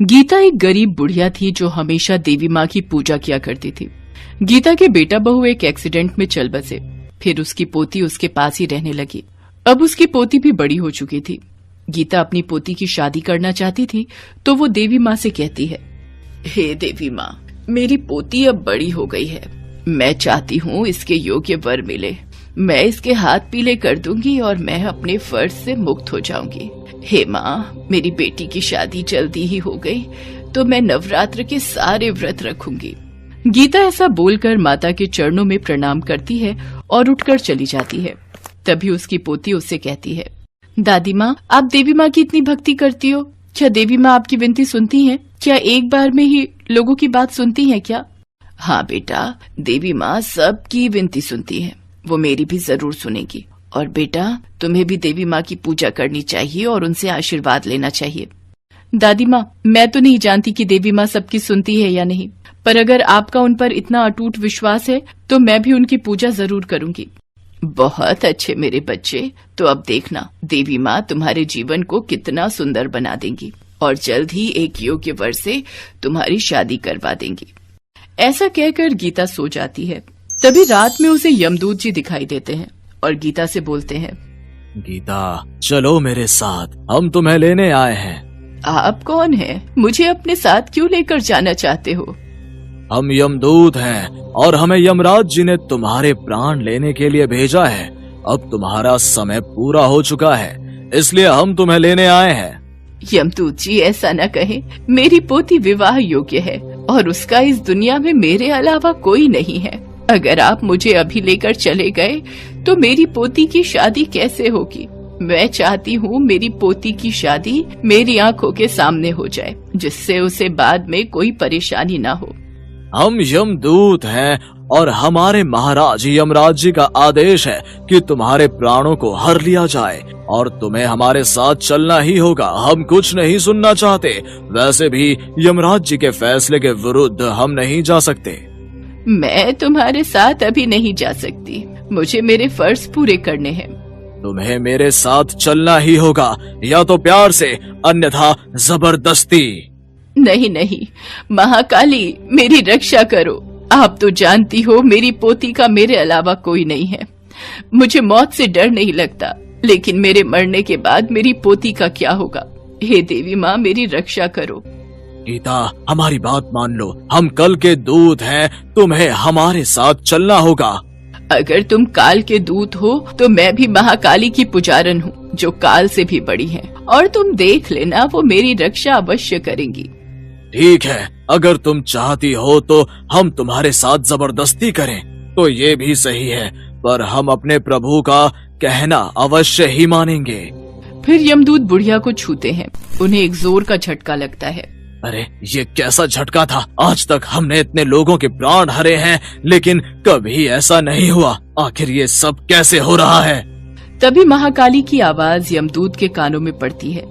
गीता एक गरीब बुढ़िया थी जो हमेशा देवी माँ की पूजा किया करती थी। गीता के बेटा बहू एक एक्सीडेंट में चल बसे। फिर उसकी पोती उसके पास ही रहने लगी। अब उसकी पोती भी बड़ी हो चुकी थी। गीता अपनी पोती की शादी करना चाहती थी तो वो देवी माँ से कहती है, हे देवी माँ, मेरी पोती अब बड़ी हो गई है। मैं चाहती हूँ इसके योग्य वर मिले। मैं इसके हाथ पीले कर दूंगी और मैं अपने फर्ज से मुक्त हो जाऊंगी। हे माँ, मेरी बेटी की शादी जल्दी ही हो गई तो मैं नवरात्र के सारे व्रत रखूंगी। गीता ऐसा बोलकर माता के चरणों में प्रणाम करती है और उठकर चली जाती है। तभी उसकी पोती उससे कहती है, दादी माँ, आप देवी माँ की इतनी भक्ति करती हो, क्या देवी माँ आपकी विनती सुनती हैं? क्या एक बार में ही लोगों की बात सुनती हैं क्या? हाँ बेटा, देवी माँ सबकी विनती सुनती है, वो मेरी भी जरूर सुनेगी। और बेटा, तुम्हें भी देवी माँ की पूजा करनी चाहिए और उनसे आशीर्वाद लेना चाहिए। दादी माँ, मैं तो नहीं जानती कि देवी माँ सबकी सुनती है या नहीं, पर अगर आपका उन पर इतना अटूट विश्वास है तो मैं भी उनकी पूजा जरूर करूंगी। बहुत अच्छे मेरे बच्चे, तो अब देखना देवी माँ तुम्हारे जीवन को कितना सुंदर बना देंगी और जल्द ही एक योग्य वर से तुम्हारी शादी करवा देंगी। ऐसा कहकर गीता सो जाती है। तभी रात में उसे यमदूत जी दिखाई देते हैं और गीता से बोलते हैं, गीता, चलो मेरे साथ, हम तुम्हें लेने आए हैं। आप कौन हैं? मुझे अपने साथ क्यों लेकर जाना चाहते हो? हम यमदूत हैं और हमें यमराज जी ने तुम्हारे प्राण लेने के लिए भेजा है। अब तुम्हारा समय पूरा हो चुका है, इसलिए हम तुम्हें लेने आए हैं। यमदूत जी, ऐसा न कहें। मेरी पोती विवाह योग्य है और उसका इस दुनिया में मेरे अलावा कोई नहीं है। अगर आप मुझे अभी लेकर चले गए तो मेरी पोती की शादी कैसे होगी? मैं चाहती हूँ मेरी पोती की शादी मेरी आंखों के सामने हो जाए, जिससे उसे बाद में कोई परेशानी ना हो। हम यमदूत हैं और हमारे महाराज यमराज जी का आदेश है कि तुम्हारे प्राणों को हर लिया जाए और तुम्हें हमारे साथ चलना ही होगा। हम कुछ नहीं सुनना चाहते। वैसे भी यमराज जी के फैसले के विरुद्ध हम नहीं जा सकते। मैं तुम्हारे साथ अभी नहीं जा सकती, मुझे मेरे फर्ज पूरे करने हैं। तुम्हें मेरे साथ चलना ही होगा, या तो प्यार से, अन्यथा जबरदस्ती। नहीं नहीं, महाकाली, मेरी रक्षा करो। आप तो जानती हो मेरी पोती का मेरे अलावा कोई नहीं है। मुझे मौत से डर नहीं लगता, लेकिन मेरे मरने के बाद मेरी पोती का क्या होगा? हे देवी माँ, मेरी रक्षा करो। गीता, हमारी बात मान लो, हम कल के दूत हैं, तुम्हें हमारे साथ चलना होगा। अगर तुम काल के दूत हो तो मैं भी महाकाली की पुजारन हूँ, जो काल से भी बड़ी है, और तुम देख लेना वो मेरी रक्षा अवश्य करेंगी। ठीक है, अगर तुम चाहती हो तो हम तुम्हारे साथ जबरदस्ती करें तो ये भी सही है, पर हम अपने प्रभु का कहना अवश्य ही मानेंगे। फिर यमदूत बुढ़िया को छूते हैं। उन्हें एक जोर का झटका लगता है। अरे, ये कैसा झटका था? आज तक हमने इतने लोगों के प्राण हरे हैं, लेकिन कभी ऐसा नहीं हुआ। आखिर ये सब कैसे हो रहा है? तभी महाकाली की आवाज यमदूत के कानों में पड़ती है।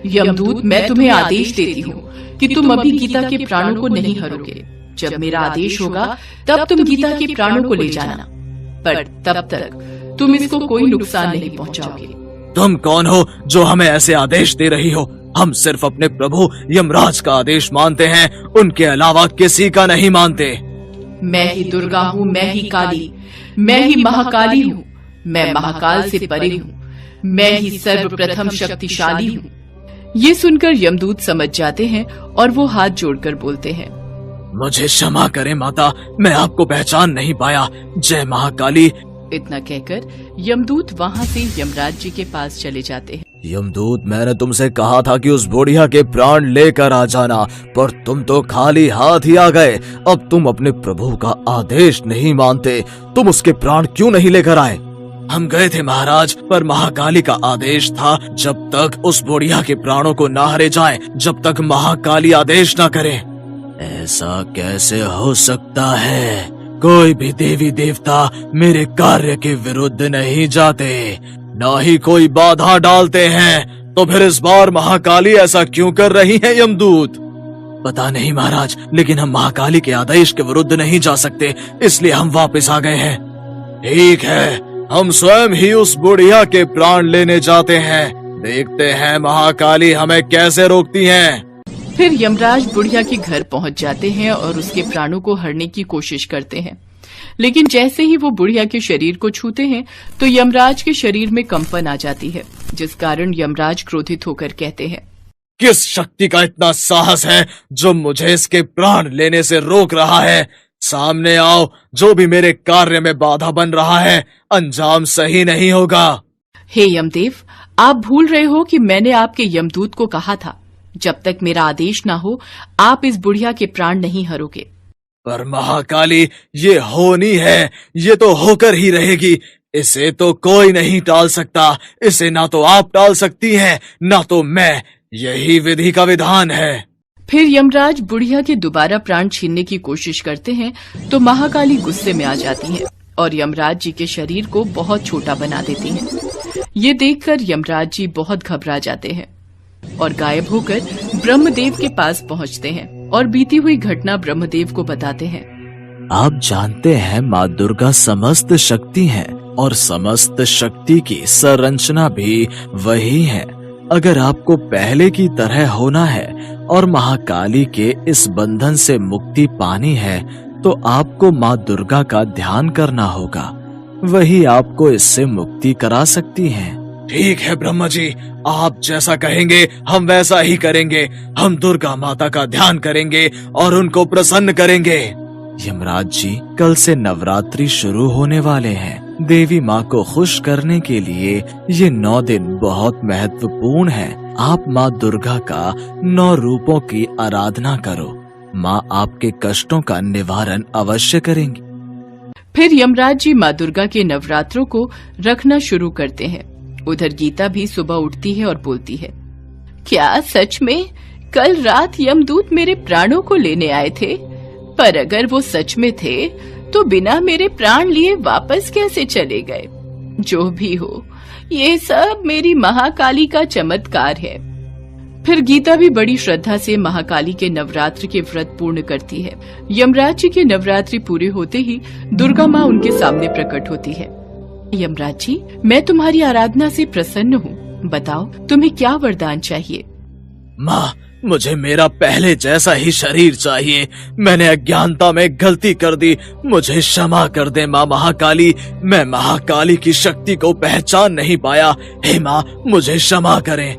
यमदूत, मैं तुम्हें आदेश देती हूँ कि तुम अभी गीता के प्राणों को नहीं हरोगे। जब मेरा आदेश होगा तब तुम गीता के प्राणों को ले जाना, पर तब तक तुम इसको कोई नुकसान नहीं पहुँचाओगे। तुम कौन हो जो हमें ऐसे आदेश दे रही हो? हम सिर्फ अपने प्रभु यमराज का आदेश मानते हैं, उनके अलावा किसी का नहीं मानते। मैं ही दुर्गा हूँ, मैं ही काली, मैं ही महाकाली हूँ। मैं महाकाल से परे हूँ, मैं ही सर्वप्रथम शक्तिशाली हूँ। ये सुनकर यमदूत समझ जाते हैं और वो हाथ जोड़कर बोलते हैं, मुझे क्षमा करें माता, मैं आपको पहचान नहीं पाया। जय महाकाली। इतना कहकर यमदूत वहाँ से यमराज जी के पास चले जाते हैं। यमदूत, मैंने तुमसे कहा था कि उस बुढ़िया के प्राण लेकर आ जाना, पर तुम तो खाली हाथ ही आ गए। अब तुम अपने प्रभु का आदेश नहीं मानते, तुम उसके प्राण क्यों नहीं लेकर आए? हम गए थे महाराज, पर महाकाली का आदेश था जब तक उस बुढ़िया के प्राणों को न हरे जाए, जब तक महाकाली आदेश न करे। ऐसा कैसे हो सकता है? कोई भी देवी देवता मेरे कार्य के विरुद्ध नहीं जाते, न ही कोई बाधा डालते हैं। तो फिर इस बार महाकाली ऐसा क्यों कर रही है यमदूत? पता नहीं महाराज, लेकिन हम महाकाली के आदेश के विरुद्ध नहीं जा सकते, इसलिए हम वापस आ गए हैं। ठीक है, हम स्वयं ही उस बुढ़िया के प्राण लेने जाते हैं। देखते हैं महाकाली हमें कैसे रोकती हैं। फिर यमराज बुढ़िया के घर पहुंच जाते हैं और उसके प्राणों को हरने की कोशिश करते हैं। लेकिन जैसे ही वो बुढ़िया के शरीर को छूते हैं तो यमराज के शरीर में कंपन आ जाती है, जिस कारण यमराज क्रोधित होकर कहते हैं, किस शक्ति का इतना साहस है जो मुझे इसके प्राण लेने से रोक रहा है? सामने आओ, जो भी मेरे कार्य में बाधा बन रहा है अंजाम सही नहीं होगा। हे यमदेव, आप भूल रहे हो कि मैंने आपके यमदूत को कहा था, जब तक मेरा आदेश ना हो आप इस बुढ़िया के प्राण नहीं हरोगे। पर महाकाली, ये होनी है, ये तो होकर ही रहेगी। इसे तो कोई नहीं टाल सकता। इसे ना तो आप टाल सकती हैं, ना तो मैं। यही विधि का विधान है। फिर यमराज बुढ़िया के दोबारा प्राण छीनने की कोशिश करते हैं तो महाकाली गुस्से में आ जाती हैं और यमराज जी के शरीर को बहुत छोटा बना देती हैं। ये देखकर यमराज जी बहुत घबरा जाते हैं और गायब होकर ब्रह्मदेव के पास पहुंचते हैं और बीती हुई घटना ब्रह्मदेव को बताते हैं। आप जानते हैं माँ दुर्गा समस्त शक्ति हैं और समस्त शक्ति की संरचना भी वही है। अगर आपको पहले की तरह होना है और महाकाली के इस बंधन से मुक्ति पानी है तो आपको माँ दुर्गा का ध्यान करना होगा। वही आपको इससे मुक्ति करा सकती हैं। ठीक है ब्रह्मा जी, आप जैसा कहेंगे हम वैसा ही करेंगे। हम दुर्गा माता का ध्यान करेंगे और उनको प्रसन्न करेंगे। यमराज जी, कल से नवरात्रि शुरू होने वाले हैं। देवी माँ को खुश करने के लिए ये 9 दिन बहुत महत्वपूर्ण है। आप माँ दुर्गा का 9 रूपों की आराधना करो। माँ आपके कष्टों का निवारण अवश्य करेंगी। फिर यमराज जी माँ दुर्गा के नवरात्रों को रखना शुरू करते हैं। उधर गीता भी सुबह उठती है और बोलती है, क्या सच में कल रात यमदूत मेरे प्राणों को लेने आए थे? पर अगर वो सच में थे तो बिना मेरे प्राण लिए वापस कैसे चले गए? जो भी हो, ये सब मेरी महाकाली का चमत्कार है। फिर गीता भी बड़ी श्रद्धा से महाकाली के नवरात्र के व्रत पूर्ण करती है। यमराज जी के नवरात्रि पूरे होते ही दुर्गा माँ उनके सामने प्रकट होती है। यमराज जी, मैं तुम्हारी आराधना से प्रसन्न हूँ। बताओ तुम्हें क्या वरदान चाहिए? माँ, मुझे मेरा पहले जैसा ही शरीर चाहिए। मैंने अज्ञानता में गलती कर दी, मुझे क्षमा कर दे माँ महाकाली। मैं महाकाली की शक्ति को पहचान नहीं पाया। हे माँ, मुझे क्षमा करें।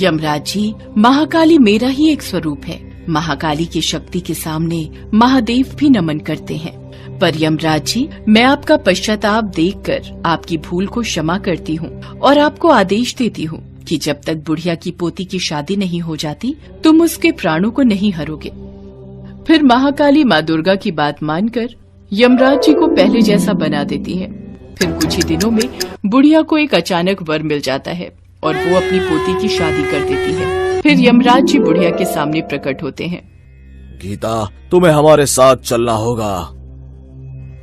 यमराज जी, महाकाली मेरा ही एक स्वरूप है। महाकाली की शक्ति के सामने महादेव भी नमन करते हैं। पर यमराज जी, मैं आपका पश्चाताप देखकर आपकी भूल को क्षमा करती हूँ और आपको आदेश देती हूँ कि जब तक बुढ़िया की पोती की शादी नहीं हो जाती तुम उसके प्राणों को नहीं हरोगे। फिर महाकाली माँ दुर्गा की बात मानकर यमराज जी को पहले जैसा बना देती है। फिर कुछ ही दिनों में बुढ़िया को एक अचानक वर मिल जाता है और वो अपनी पोती की शादी कर देती है। फिर यमराज जी बुढ़िया के सामने प्रकट होते हैं। गीता, तुम्हें हमारे साथ चलना होगा।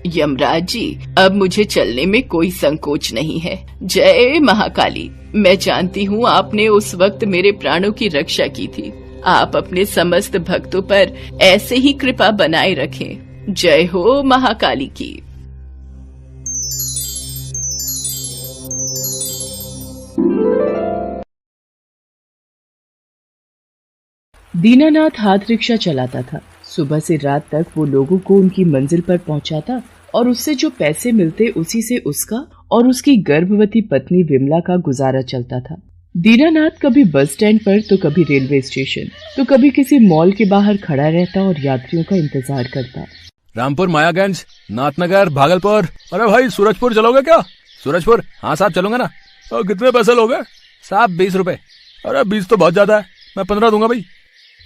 यमराज जी, अब मुझे चलने में कोई संकोच नहीं है। जय महाकाली। मैं जानती हूँ आपने उस वक्त मेरे प्राणों की रक्षा की थी। आप अपने समस्त भक्तों पर ऐसे ही कृपा बनाए रखें। जय हो महाकाली की। दीनानाथ हाथ रिक्शा चलाता था। सुबह से रात तक वो लोगों को उनकी मंजिल पर पहुंचाता और उससे जो पैसे मिलते उसी से उसका और उसकी गर्भवती पत्नी विमला का गुजारा चलता था। दीनानाथ कभी बस स्टैंड पर तो कभी रेलवे स्टेशन तो कभी किसी मॉल के बाहर खड़ा रहता और यात्रियों का इंतजार करता। रामपुर, मायागंज, नाथनगर, भागलपुर। अरे भाई, सूरजपुर चलोगे क्या? सूरजपुर? हाँ साहब, चलूंगा ना। तो कितने पैसे लोगे? साहब 20 रुपए। अरे 20 तो बहुत ज्यादा है, मैं 15 दूंगा भाई।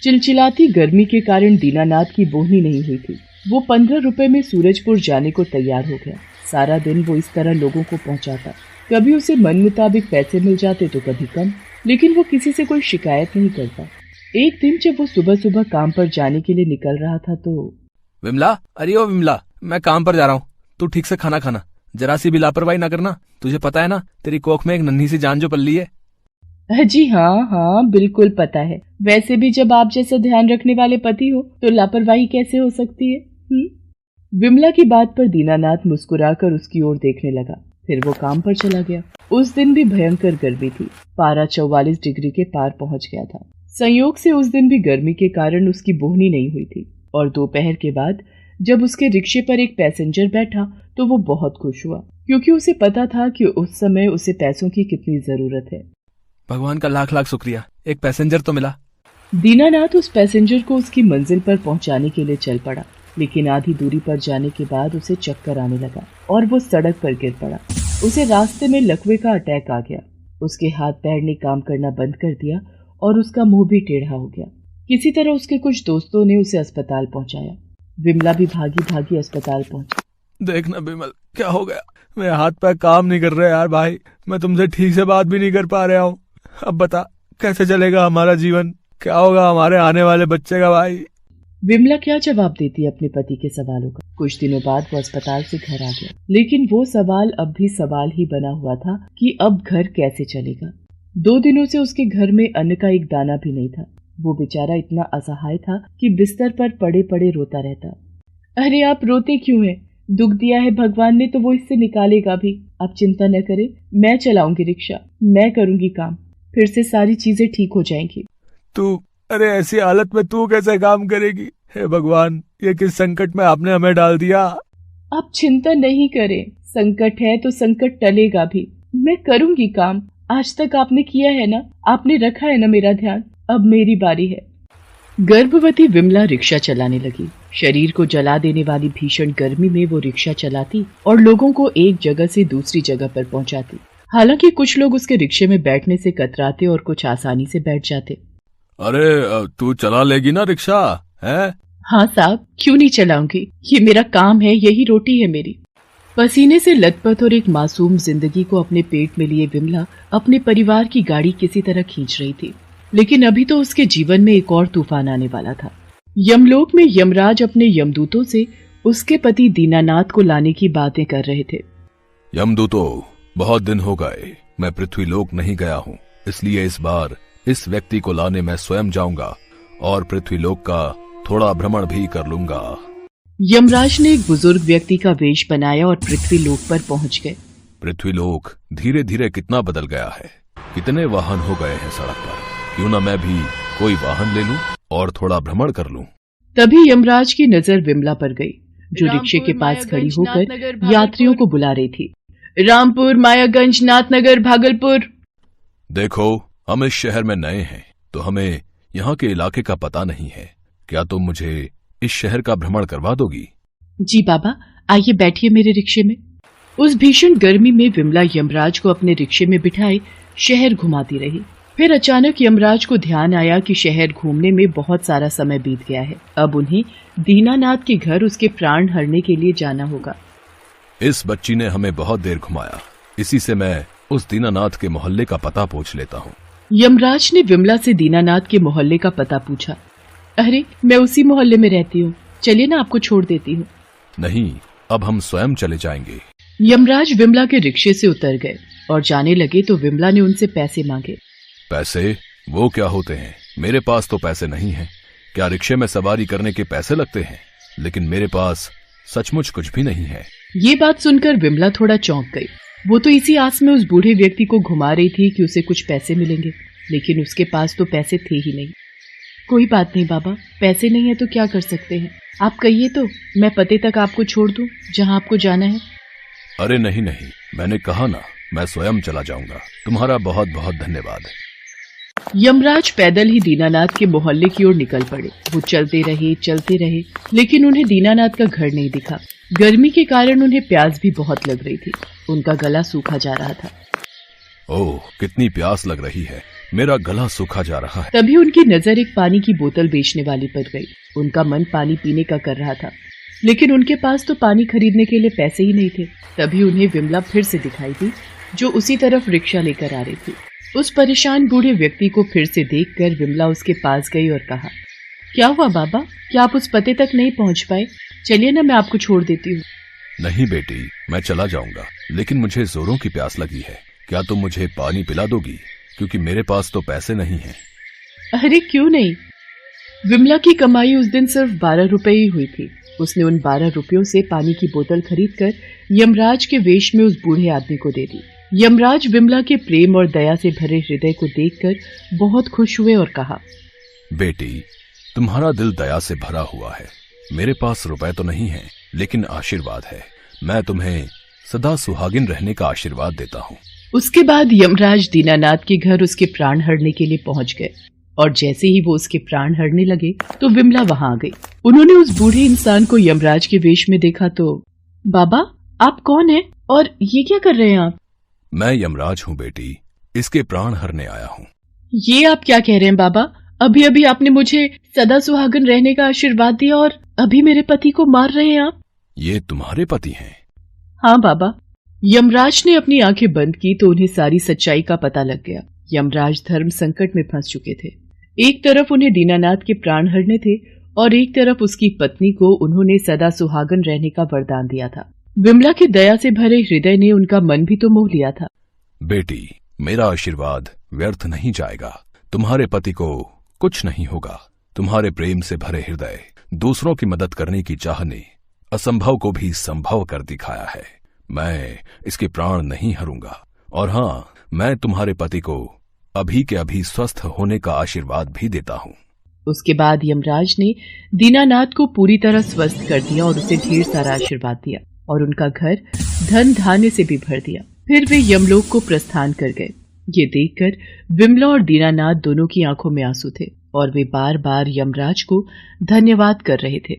चिलचिलाती गर्मी के कारण दीनानाथ की बोहनी नहीं हुई थी। वो 15 रुपए में सूरजपुर जाने को तैयार हो गया। सारा दिन वो इस तरह लोगों को पहुंचाता। कभी उसे मन मुताबिक पैसे मिल जाते तो कभी कम, लेकिन वो किसी से कोई शिकायत नहीं करता। एक दिन जब वो सुबह सुबह काम पर जाने के लिए निकल रहा था तो विमला, अरे ओ विमला, मैं काम पर जा रहा हूँ, तू ठीक से खाना खाना, जरा सी भी लापरवाही ना करना। तुझे पता है ना, तेरी कोख में एक नन्ही सी जान जो पल्ली है। जी हाँ, बिल्कुल पता है। वैसे भी जब आप जैसा ध्यान रखने वाले पति हो तो लापरवाही कैसे हो सकती है? विमला की बात पर दीनानाथ मुस्कुराकर उसकी ओर देखने लगा। फिर वो काम पर चला गया। उस दिन भी भयंकर गर्मी थी। पारा 44 डिग्री के पार पहुंच गया था। संयोग से उस दिन भी गर्मी के कारण उसकी बोहनी नहीं हुई थी और दोपहर के बाद जब उसके रिक्शे पर एक पैसेंजर बैठा तो वो बहुत खुश हुआ, क्योंकि उसे पता था कि उस समय उसे पैसों की कितनी जरूरत है। भगवान का लाख लाख शुक्रिया, एक पैसेंजर तो मिला। दीनानाथ उस पैसेंजर को उसकी मंजिल पर पहुंचाने के लिए चल पड़ा, लेकिन आधी दूरी पर जाने के बाद उसे चक्कर आने लगा और वो सड़क पर गिर पड़ा। उसे रास्ते में लकवे का अटैक आ गया। उसके हाथ पैर ने काम करना बंद कर दिया और उसका मुंह भी टेढ़ा हो गया। किसी तरह उसके कुछ दोस्तों ने उसे अस्पताल पहुंचाया। विमला भी भागी भागी अस्पताल पहुंची। देखना विमल, क्या हो गया? मेरे हाथ पैर काम नहीं कर रहे यार भाई, मैं तुमसे ठीक से बात भी नहीं कर पा रहा हूँ। अब बता कैसे चलेगा हमारा जीवन, क्या होगा हमारे आने वाले बच्चे का भाई? विमला क्या जवाब देती अपने पति के सवालों का। कुछ दिनों बाद वो अस्पताल से घर आ गया, लेकिन वो सवाल अब भी सवाल ही बना हुआ था कि अब घर कैसे चलेगा। 2 दिनों से उसके घर में अन्न का एक दाना भी नहीं था। वो बेचारा इतना असहाय था कि बिस्तर पर पड़े पड़े रोता रहता। अरे आप रोते क्यों हैं? दुख दिया है भगवान ने तो वो इससे निकालेगा भी। आप चिंता न करें, मैं चलाऊंगी रिक्शा, मैं करूंगी काम, फिर से सारी चीजें ठीक हो जाएंगी। तू, अरे ऐसी हालत में तू कैसे काम करेगी? हे भगवान, ये किस संकट में आपने हमें डाल दिया। आप चिंता नहीं करें, संकट है तो संकट टलेगा भी। मैं करूंगी काम, आज तक आपने किया है ना, आपने रखा है ना मेरा ध्यान, अब मेरी बारी है। गर्भवती विमला रिक्शा चलाने लगी। शरीर को जला देने वाली भीषण गर्मी में वो रिक्शा चलाती और लोगों को एक जगह से दूसरी जगह पर पहुंचाती। हालांकि कुछ लोग उसके रिक्शे में बैठने से कतराते और कुछ आसानी से बैठ जाते। अरे तू चला लेगी ना रिक्शा, है? हाँ साहब, क्यों नहीं चलाऊंगी, ये मेरा काम है, यही रोटी है मेरी। पसीने से लथपथ और एक मासूम जिंदगी को अपने पेट में लिए विमला अपने परिवार की गाड़ी किसी तरह खींच रही थी। लेकिन अभी तो उसके जीवन में एक और तूफान आने वाला था। यमलोक में यमराज अपने यमदूतों से उसके पति दीनानाथ को लाने की बातें कर रहे थे। यमदूतों, बहुत दिन हो गए मैं पृथ्वीलोक नहीं गया हूँ, इसलिए इस बार इस व्यक्ति को लाने मैं स्वयं जाऊंगा और पृथ्वीलोक का थोड़ा भ्रमण भी कर लूंगा। यमराज ने एक बुजुर्ग व्यक्ति का वेश बनाया और पृथ्वीलोक पर पहुंच गए। पृथ्वीलोक धीरे धीरे कितना बदल गया है, कितने वाहन हो गए हैं सड़क पर। क्यों ना मैं भी कोई वाहन ले लूं और थोड़ा भ्रमण कर लूं। तभी यमराज की नजर विमला पर गई, जो रिक्शे के पास खड़ी होकर यात्रियों को बुला रही थी। रामपुर, मायागंज, नाथनगर, भागलपुर। देखो, हम इस शहर में नए हैं तो हमें यहाँ के इलाके का पता नहीं है। क्या तुम मुझे इस शहर का भ्रमण करवा दोगी? जी बाबा, आइए बैठिए मेरे रिक्शे में। उस भीषण गर्मी में विमला यमराज को अपने रिक्शे में बिठाए शहर घुमाती रही। फिर अचानक यमराज को ध्यान आया कि शहर घूमने में बहुत सारा समय बीत गया है। अब उन्हें दीनानाथ के घर उसके प्राण हरने के लिए जाना होगा। इस बच्ची ने हमें बहुत देर घुमाया, इसी से मैं उस दीनानाथ के मोहल्ले का पता पूछ लेता हूँ। यमराज ने विमला से दीनानाथ के मोहल्ले का पता पूछा। अरे, मैं उसी मोहल्ले में रहती हूँ, चलिए ना आपको छोड़ देती हूँ। नहीं, अब हम स्वयं चले जाएंगे। यमराज विमला के रिक्शे से उतर गए और जाने लगे तो विमला ने उनसे पैसे मांगे। पैसे? वो क्या होते हैं? मेरे पास तो पैसे नहीं हैं। क्या रिक्शे में सवारी करने के पैसे लगते हैं? लेकिन मेरे पास सचमुच कुछ भी नहीं है। ये बात सुनकर विमला थोड़ा चौंक गई। वो तो इसी आस में उस बूढ़े व्यक्ति को घुमा रही थी कि उसे कुछ पैसे मिलेंगे, लेकिन उसके पास तो पैसे थे ही नहीं। कोई बात नहीं बाबा, पैसे नहीं है तो क्या कर सकते हैं, आप कहिए तो मैं पते तक आपको छोड़ दूं जहां आपको जाना है। अरे नहीं नहीं, मैंने कहा ना, मैं स्वयं चला जाऊंगा। तुम्हारा बहुत बहुत धन्यवाद। यमराज पैदल ही दीनानाथ के मोहल्ले की ओर निकल पड़े। वो चलते रहे, लेकिन उन्हें दीनानाथ का घर नहीं दिखा। गर्मी के कारण उन्हें प्यास भी बहुत लग रही थी। उनका गला सूखा जा रहा था। ओह, कितनी प्यास लग रही है, मेरा गला सूखा जा रहा है। तभी उनकी नजर एक पानी की बोतल बेचने वाली पर गई। उनका मन पानी पीने का कर रहा था, लेकिन उनके पास तो पानी खरीदने के लिए पैसे ही नहीं थे। तभी उन्हें विमला फिर से दिखाई दी, जो उसी तरफ रिक्शा लेकर आ रही थी। उस परेशान बूढ़े व्यक्ति को फिर से देखकर विमला उसके पास गई और कहा, क्या हुआ बाबा, क्या आप उस पते तक नहीं पहुंच पाए? चलिए ना, मैं आपको छोड़ देती हूँ। नहीं बेटी, मैं चला जाऊंगा, लेकिन मुझे जोरों की प्यास लगी है। क्या तुम मुझे पानी पिला दोगी? क्योंकि मेरे पास तो पैसे नहीं हैं। अरे क्यों नहीं। विमला की कमाई उस दिन सिर्फ 12 रुपए ही हुई थी। उसने उन 12 रुपयों से पानी की बोतल खरीदकर यमराज के वेश में उस बूढ़े आदमी को दे दी। यमराज विमला के प्रेम और दया से भरे हृदय को देखकर बहुत खुश हुए और कहा, बेटी, तुम्हारा दिल दया से भरा हुआ है। मेरे पास रुपए तो नहीं है, लेकिन आशीर्वाद है। मैं तुम्हें सदा सुहागिन रहने का आशीर्वाद देता हूँ। उसके बाद यमराज दीनानाथ के घर उसके प्राण हरने के लिए पहुंच गए और जैसे ही वो उसके प्राण हरने लगे तो विमला वहां आ गई। उन्होंने उस बूढ़े इंसान को यमराज के वेश में देखा तो, बाबा आप कौन हैं और ये क्या कर रहे हैं आप? मैं यमराज हूँ बेटी, इसके प्राण हरने आया हूँ। ये आप क्या कह रहे हैं बाबा? अभी अभी आपने मुझे सदा सुहागन रहने का आशीर्वाद दिया और अभी मेरे पति को मार रहे हैं आप? ये तुम्हारे पति हैं? हाँ बाबा। यमराज ने अपनी आंखें बंद की तो उन्हें सारी सच्चाई का पता लग गया। यमराज धर्म संकट में फंस चुके थे। एक तरफ उन्हें दीनानाथ के प्राण हरने थे और एक तरफ उसकी पत्नी को उन्होंने सदा सुहागन रहने का वरदान दिया था। विमला की दया से भरे हृदय ने उनका मन भी तो मोह लिया था। बेटी, मेरा आशीर्वाद व्यर्थ नहीं जाएगा। तुम्हारे पति को कुछ नहीं होगा। तुम्हारे प्रेम से भरे हृदय, दूसरों की मदद करने की चाह ने असंभव को भी संभव कर दिखाया है। मैं इसके प्राण नहीं हरूंगा और हाँ, मैं तुम्हारे पति को अभी के अभी स्वस्थ होने का आशीर्वाद भी देता हूँ। उसके बाद यमराज ने दीनानाथ को पूरी तरह स्वस्थ कर दिया और उसे ढेर सारा आशीर्वाद दिया और उनका घर धन धान्य से भी भर दिया। फिर वे यमलोक को प्रस्थान कर गए। ये देखकर विमला और दीनानाथ दोनों की आंखों में आंसू थे और वे बार बार यमराज को धन्यवाद कर रहे थे।